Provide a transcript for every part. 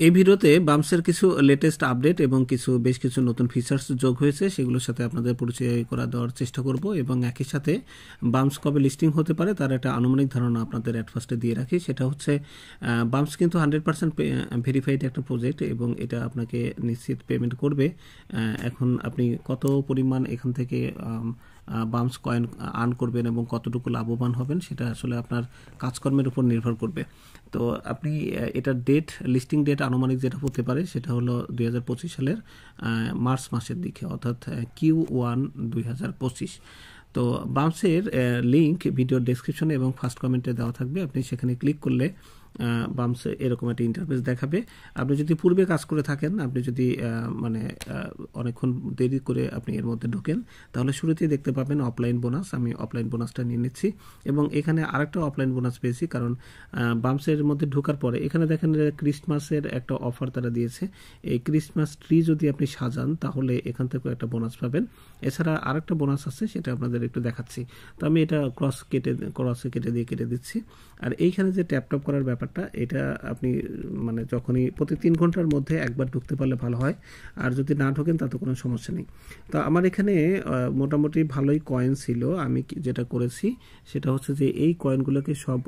এই ভিডিওতে বাম্পসের কিছু লেটেস্ট আপডেট এবং বেশ কিছু নতুন ফিচার্স যোগ হয়েছে, সেগুলোর সাথে আপনাদের পরিচয় করা দেওয়ার চেষ্টা করব এবং একই সাথে বাম্পস কবে লিস্টিং হতে পারে তার একটা আনুমানিক ধারণা আপনাদের অ্যাট ফার্স্টে দিয়ে রাখি। সেটা হচ্ছে বাম্পস কিন্তু 100% ভেরিফাইড একটা প্রজেক্ট এবং এটা আপনাকে নিশ্চিত পেমেন্ট করবে। এখন আপনি কত পরিমাণ এখান থেকে বাম্পস কয়েন আর্ন করবেন এবং কতটুকু লাভবান হবেন সেটা আসলে আপনার কাজকর্মের উপর নির্ভর করবে। তো আপনি এটার লিস্টিং ডেট আনুমানিক যেটা হতে পারে সেটা হলো 2025 সালের মার্চ মাসের দিকে, অর্থাৎ Q1 2025। তো বাম্পসের লিঙ্ক ভিডিওর ডেসক্রিপশনে এবং ফার্স্ট কমেন্টে দেওয়া থাকবে। আপনি সেখানে ক্লিক করলে বাম্পসে এরকম একটা ইন্টারফেস দেখাবে। আপনি যদি পূর্বে কাজ করে থাকেন, আপনি যদি অনেকক্ষণ দেরি করে আপনি এর মধ্যে ঢোকেন, তাহলে শুরুতেই দেখতে পাবেন অফলাইন বোনাস। আমি অফলাইন বোনাসটা নিয়ে নিচ্ছি এবং এখানে আরেকটা অফলাইন বোনাস পেয়েছি, কারণ বাম্পসের মধ্যে ঢোকার পরে এখানে দেখেন ক্রিসমাসের একটা অফার তারা দিয়েছে। এই ক্রিসমাস ট্রি যদি আপনি সাজান তাহলে এখান থেকে একটা বোনাস পাবেন। এছাড়া আরেকটা বোনাস আছে, সেটা আপনাদের একটু দেখাচ্ছি। তো আমি এটা ক্রসে কেটে দিচ্ছি। আর এইখানে যে ট্যাপ করার ব্যাপারটা, এটা আপনি যখনই প্রতি 3 ঘন্টার মধ্যে একবার ঢুকতে পারলে ভালো হয়, আর যদি না ঢোকেন তাতে কোনো সমস্যা নেই। তো আমার এখানে মোটামুটি ভালোই কয়েন ছিল। আমি যেটা করেছি সেটা হচ্ছে যে এই কয়েনগুলোকে সব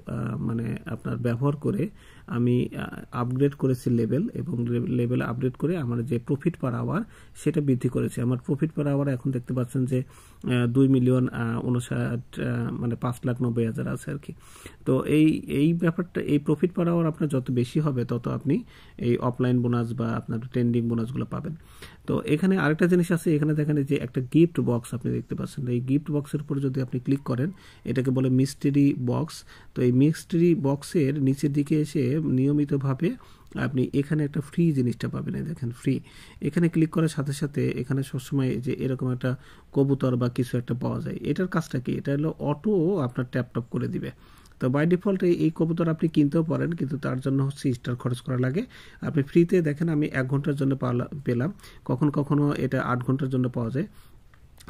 আপনার ব্যবহার করে আমি আপগ্রেড করেছি লেভেল, এবং লেভেল আপগ্রেড করে আমার যে প্রফিট পার আওয়ার সেটা বৃদ্ধি করেছে। আমার প্রফিট পার আওয়ার এখন দেখতে পাচ্ছেন যে 2,59,5,90,000 আছে আর কি। তো এই ব্যাপারটা, এই প্রফিট পার আওয়ার আপনার যত বেশি হবে তত আপনি এই অফলাইন বোনাস বা আপনার ট্রেন্ডিং বোনাসগুলো পাবেন। তো এখানে আরেকটা জিনিস আছে, এখানে দেখেন যে একটা গিফট বক্স আপনি দেখতে পাচ্ছেন। এই গিফট বক্সের উপর যদি আপনি ক্লিক করেন, এটাকে বলে মিস্ট্রি বক্স। তো এই মিস্ট্রি বক্সের নিচের দিকে এসে নিয়মিতভাবে আপনি এখানে একটা ফ্রি জিনিসটা পাবেন। এই দেখেন ফ্রি, এখানে ক্লিক করার সাথে সাথে এখানে সবসময় যে এরকম একটা কবুতর বা কিছু একটা পাওয়া যায়। এটার কাজটা কি? এটা হলো অটো আপনার ট্যাপ করে দিবে। তো বাই ডিফল্ট এই কবুতর আপনি কিনতেও পারেন, কিন্তু তার জন্য হচ্ছে স্টার খরচ করা লাগে। আপনি ফ্রিতে দেখেন আমি 1 ঘন্টার জন্য পেলাম, কখনো এটা 8 ঘন্টার জন্য পাওয়া যায়।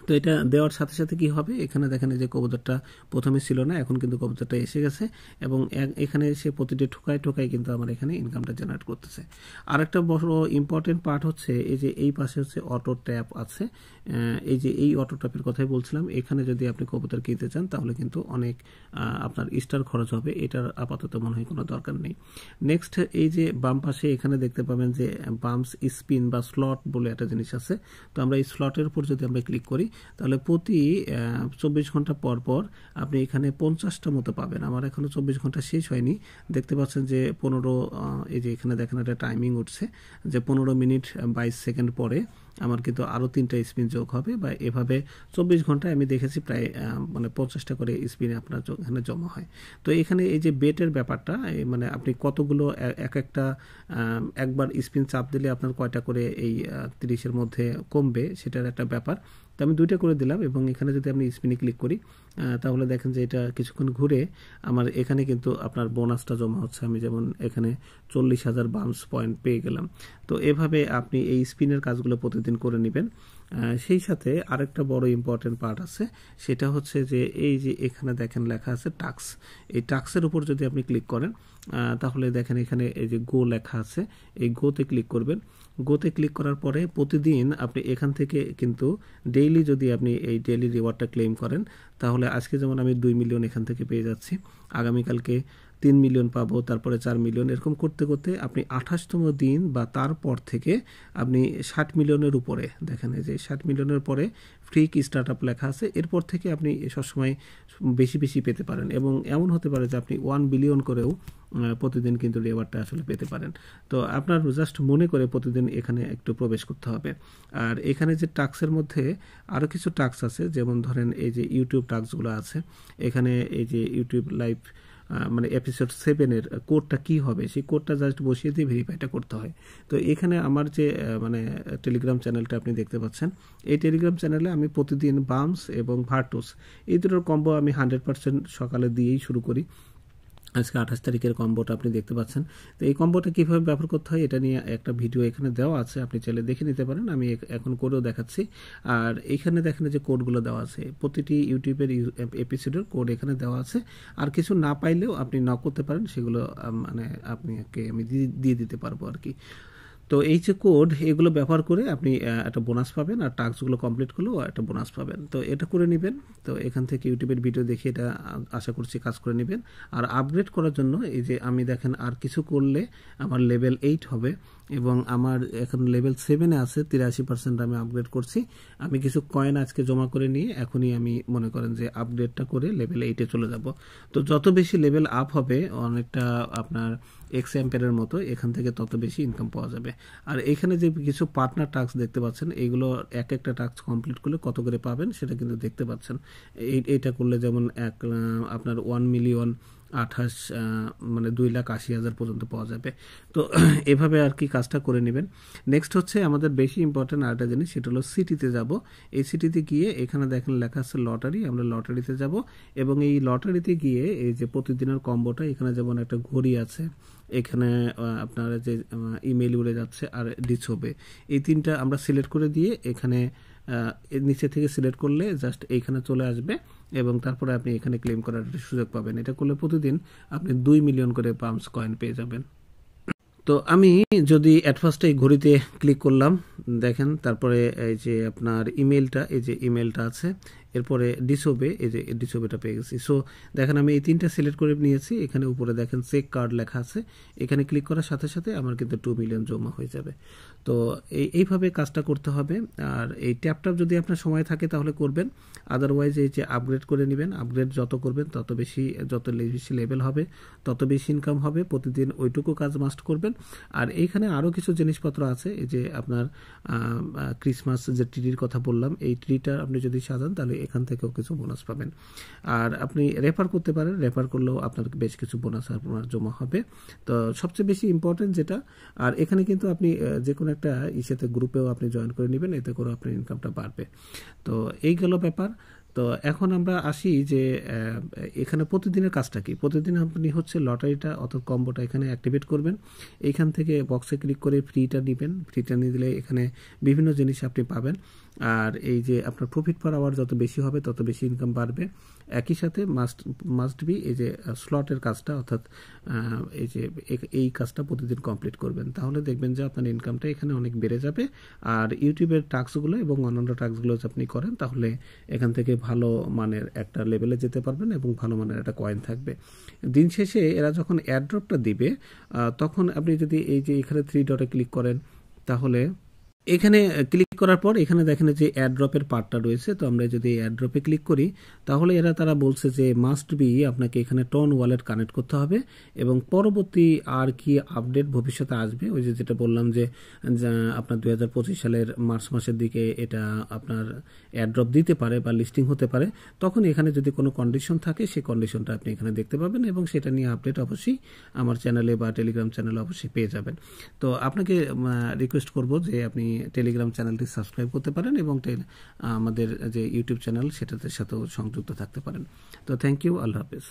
তো এটা দেওয়ার সাথে সাথে কি হবে, এখানে দেখেন যে কবুতরটা প্রথমে ছিল না, এখন কিন্তু কবুতরটা এসে গেছে এবং এখানে এসে প্রতিটি ঠোকায় কিন্তু আমার এখানে ইনকামটা জেনারেট করতেছে। আরেকটা বড় ইম্পর্টেন্ট পার্ট হচ্ছে এই যে এই পাশে হচ্ছে অটো ট্যাপ আছে। এই যে এই অটো ট্যাপের কথাই বলছিলাম, এখানে যদি আপনি কবুতর কিনতে চান তাহলে কিন্তু অনেক আপনার স্টার খরচ হবে। এটার আপাতত মনে হয় কোনো দরকার নেই। নেক্সট, এই যে বাম পাশে এখানে দেখতে পাবেন যে বাম্পস স্পিন বা স্লট বলে একটা জিনিস আছে। তো আমরা এই স্লটের উপর যদি আমরা ক্লিক করি তাহলে প্রতি 24 ঘন্টা পর পর আপনি এখানে 50টা মতো পাবেন। আমার এখনো 24 ঘন্টা শেষ হয়নি। দেখতে পাচ্ছেন যে 15, এই যে এখানে দেখেন একটা টাইমিং উঠছে যে 15 মিনিট 22 সেকেন্ড পরে আমার কিন্তু আরও 3টা স্পিন যোগ হবে, বা এভাবে 24 ঘন্টায় আমি দেখেছি প্রায় 50টা করে স্পিন আপনার এখানে জমা হয়। তো এখানে এই যে বেটের ব্যাপারটা, আপনি কতগুলো একবার স্পিন চাপ দিলে আপনার কয়টা করে এই 30-এর মধ্যে কমবে সেটার একটা ব্যাপার। তো আমি 2টা করে দিলাম এবং এখানে যদি আপনি স্পিনে ক্লিক করি তাহলে দেখেন যে এটা কিছুক্ষণ ঘুরে আমার এখানে কিন্তু আপনার বোনাসটা জমা হচ্ছে। আমি যেমন এখানে 40,000 বাম্পস পয়েন্ট পেয়ে গেলাম। তো এভাবে আপনি এই স্পিনের কাজগুলো প্রতিদিন করে নেবেন। সেই সাথে আরেকটা বড় ইম্পর্টেন্ট পার্ট আছে, সেটা হচ্ছে যে এই যে এখানে দেখেন লেখা আছে টাস্ক। এই টাস্কের উপর যদি আপনি ক্লিক করেন তাহলে দেখেন এখানে এই যে গো লেখা আছে, এই গোতে ক্লিক করবেন। গোতে ক্লিক করার পরে প্রতিদিন আপনি এখান থেকে কিন্তু ডেইলি যদি আপনি এই ডেইলি রিওয়ার্ডটা ক্লেম করেন তাহলে আজকে যেমন আমি 2 মিলিয়ন এখান থেকে পেয়ে যাচ্ছি, আগামীকালকে 3 মিলিয়ন পাবো, তারপরে 4 মিলিয়ন, এরকম করতে করতে আপনি 28তম দিন বা তারপর থেকে আপনি 60 মিলিয়নের উপরে, দেখেন এই যে 60 মিলিয়নের পরে ফ্রি স্টার্ট আপ লেখা আছে, এরপর থেকে আপনি সবসময় বেশি বেশি পেতে পারেন এবং এমন হতে পারে যে আপনি 1 বিলিয়ন করেও প্রতিদিন কিন্তু রিওয়ার্ডটা আসলে পেতে পারেন। তো আপনার জাস্ট মনে করে প্রতিদিন এখানে একটু প্রবেশ করতে হবে। আর এখানে যে টাস্কের মধ্যে আরও কিছু টাস্ক আছে, যেমন ধরেন এই যে ইউটিউব টাস্কগুলো আছে, এখানে এই যে ইউটিউব লাইভ এপিসোড 7-এর কোডটা কি হবে সেই কোডটা জাস্ট বসিয়ে দিয়ে ভেরিফাইটা করতে হয়। তো এখানে আমার যে টেলিগ্রাম চ্যানেলটা আপনি দেখতে পাচ্ছেন, এই টেলিগ্রাম চ্যানেলে আমি প্রতিদিন বাম্পস এবং ভার্টুস এই দুটোর কম্বো আমি 100% সকালে দিয়েই শুরু করি। আজকে 28 তারিখের কম্বোটা আপনি দেখতে পাচ্ছেন। তো এই কম্বোটা কীভাবে ব্যবহার করতে হয় এটা নিয়ে একটা ভিডিও এখানে দেওয়া আছে, আপনি চাইলে দেখে নিতে পারেন। আমি এখন করেও দেখাচ্ছি। আর এইখানে দেখেন যে কোডগুলো দেওয়া আছে, প্রতিটি ইউটিউবের এপিসোডের কোড এখানে দেওয়া আছে। আর কিছু না পাইলেও আপনি নক করতে পারেন, সেগুলো মানে আপনাকে আমি দিয়ে দিতে পারবো আর কি। তো এই যে কোড, এগুলো ব্যবহার করে আপনি একটা বোনাস পাবেন, আর টাস্কগুলো কমপ্লিট করলেও একটা বোনাস পাবেন। তো এটা করে নেবেন। তো এখান থেকে ইউটিউবের ভিডিও দেখে এটা আশা করছি কাজ করে নেবেন। আর আপগ্রেড করার জন্য এই যে আমি দেখেন আর কিছু করলে আমার লেভেল 8 হবে, এবং আমার এখন লেভেল 7-এ আছে, 83% আমি আপগ্রেড করছি। আমি কিছু কয়েন আজকে জমা করে নিয়ে এখনই আমি মনে করেন যে আপগ্রেডটা করে লেভেল 8-এ চলে যাব। তো যত বেশি লেভেল আপ হবে, অনেকটা আপনার এক্সাম্পেয়ারের মতো, এখান থেকে তত বেশি ইনকাম পাওয়া যাবে। আর এখানে যে কিছু পার্টনার টাস্ক দেখতে পাচ্ছেন, এইগুলো একটা টাস্ক কমপ্লিট করলে কত করে পাবেন সেটা কিন্তু দেখতে পাচ্ছেন। এইটা করলে যেমন আপনার 1,28,000 মানে 2,80,000 পর্যন্ত পাওয়া যাবে। তো এভাবে আর কি কাজটা করে নেবেন। নেক্সট হচ্ছে আমাদের বেশি ইম্পর্টেন্ট আরেকটা জিনিস, সেটা হলো সিটিতে যাব। এই সিটিতে গিয়ে এখানে দেখেন লেখা আছে লটারি, আমরা লটারিতে যাব। এবং এই লটারিতে গিয়ে এই যে প্রতিদিনের কম্বোটা, এখানে যেমন একটা ঘড়ি আছে, এখানে আপনার যে ইমেল উড়ে যাচ্ছে আর ডিচ হবে, এই তিনটা আমরা সিলেক্ট করে দিয়ে এখানে নিচে থেকে সিলেক্ট করলে জাস্ট এইখানে চলে আসবে, এবং তারপরে আপনি এখানে ক্লেম করার সুযোগ পাবেন। এটা করলে প্রতিদিন আপনি 2 মিলিয়ন করে পাম্পস কয়েন পেয়ে যাবেন। তো আমি যদি অ্যাট ফার্স্টে এই ঘড়িতে ক্লিক করলাম, দেখেন তারপরে এই যে আপনার ইমেলটা, এই যে ইমেলটা আছে, এরপরে ডিসোবে, এই যে ডিসোবেটা পেয়ে গেছি। সো দেখেন আমি এই তিনটা সিলেক্ট করে নিয়েছি। এখানে উপরে দেখেন চেক কার্ড লেখা আছে, এখানে ক্লিক করার সাথে সাথে আমার কিন্তু 2 মিলিয়ন জমা হয়ে যাবে। তো এইভাবে কাজটা করতে হবে। আর এই ট্যাপ যদি আপনার সময় থাকে তাহলে করবেন, আদারওয়াইজ এই যে আপগ্রেড করে নেবেন। আপগ্রেড যত করবেন তত বেশি লেভেল হবে, তত বেশি ইনকাম হবে। প্রতিদিন ওইটুকু কাজ মাস্ট করবেন। আর এইখানে আরও কিছু জিনিসপত্র আছে, এই যে আপনার ক্রিসমাস যে ট্রির কথা বললাম, এই ট্রিটা আপনি যদি সাজান তাহলে এখান থেকেও কিছু বোনাস পাবেন। আর আপনি রেফার করতে পারেন, রেফার করলেও আপনার বেশ কিছু বোনাস আপনার জমা হবে। তো সবচেয়ে বেশি ইম্পর্টেন্ট যেটা, আর এখানে কিন্তু আপনি যে কোনো একটা ইসেতে গ্রুপেও আপনি জয়েন করে নেবেন, এতে করে আপনার ইনকামটা বাড়বে। তো এই গেল ব্যাপার। তো এখন আমরা আসি যে এখানে প্রতিদিনের কাজটা কি। প্রতিদিন আপনি হচ্ছে লটারিটা অর্থাৎ কম্বোটা এখানে অ্যাক্টিভেট করবেন। এইখান থেকে বক্সে ক্লিক করে ফ্রিটা নেবেন। ফ্রিটা নিয়ে দিলে এখানে বিভিন্ন জিনিস আপনি পাবেন। আর এই যে আপনার প্রফিট পার আওয়ার যত বেশি হবে তত বেশি ইনকাম বাড়বে। একই সাথে মাস্ট বি এই যে স্লটের কাজটা, অর্থাৎ এই যে এই কাজটা প্রতিদিন কমপ্লিট করবেন, তাহলে দেখবেন যে আপনার ইনকামটা এখানে অনেক বেড়ে যাবে। আর ইউটিউবের টাস্কগুলো এবং অন্যান্য টাস্কগুলো যদি আপনি করেন তাহলে এখান থেকে ভালো মানের একটা লেভেলে যেতে পারবেন এবং ভালো মানের একটা কয়েন থাকবে। দিন শেষে এরা যখন এয়ারড্রপটা দিবে, তখন আপনি যদি এই যে এখানে 3 ডটে ক্লিক করেন, তাহলে এখানে ক্লিক করার পর এখানে দেখেন যে এয়ারড্রপের পার্টটা রয়েছে। তো আমরা যদি এয়ারড্রপে ক্লিক করি, তাহলে তারা বলছে যে মাস্ট বি আপনাকে এখানে টন ওয়ালেট কানেক্ট করতে হবে, এবং পরবর্তী আর কি আপডেট ভবিষ্যতে আসবে, ওই যে যেটা বললাম যে আপনার 2025 সালের মার্চ মাসের দিকে এটা আপনার এয়ারড্রপ দিতে পারে বা লিস্টিং হতে পারে। তখন এখানে যদি কোনো কন্ডিশন থাকে, সেই কন্ডিশনটা আপনি এখানে দেখতে পাবেন, এবং সেটা নিয়ে আপডেট অবশ্যই আমার চ্যানেলে বা টেলিগ্রাম চ্যানেলে অবশ্যই পেয়ে যাবেন। তো আপনাকে রিকোয়েস্ট করব যে আপনি টেলিগ্রাম চ্যানেলটি সাবস্ক্রাইব করতে পারেন, এবং আমাদের যে ইউটিউব চ্যানেল সেটাতে সাথেও সংযুক্ত থাকতে পারেন। তো থ্যাংক ইউ, আল্লাহ হাফেজ।